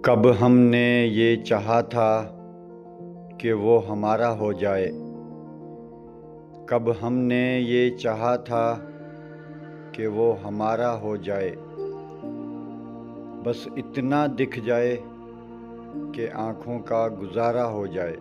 कब हमने ये चाहा था कि वो हमारा हो जाए। कब हमने ये चाहा था कि वो हमारा हो जाए। बस इतना दिख जाए कि आँखों का गुजारा हो जाए।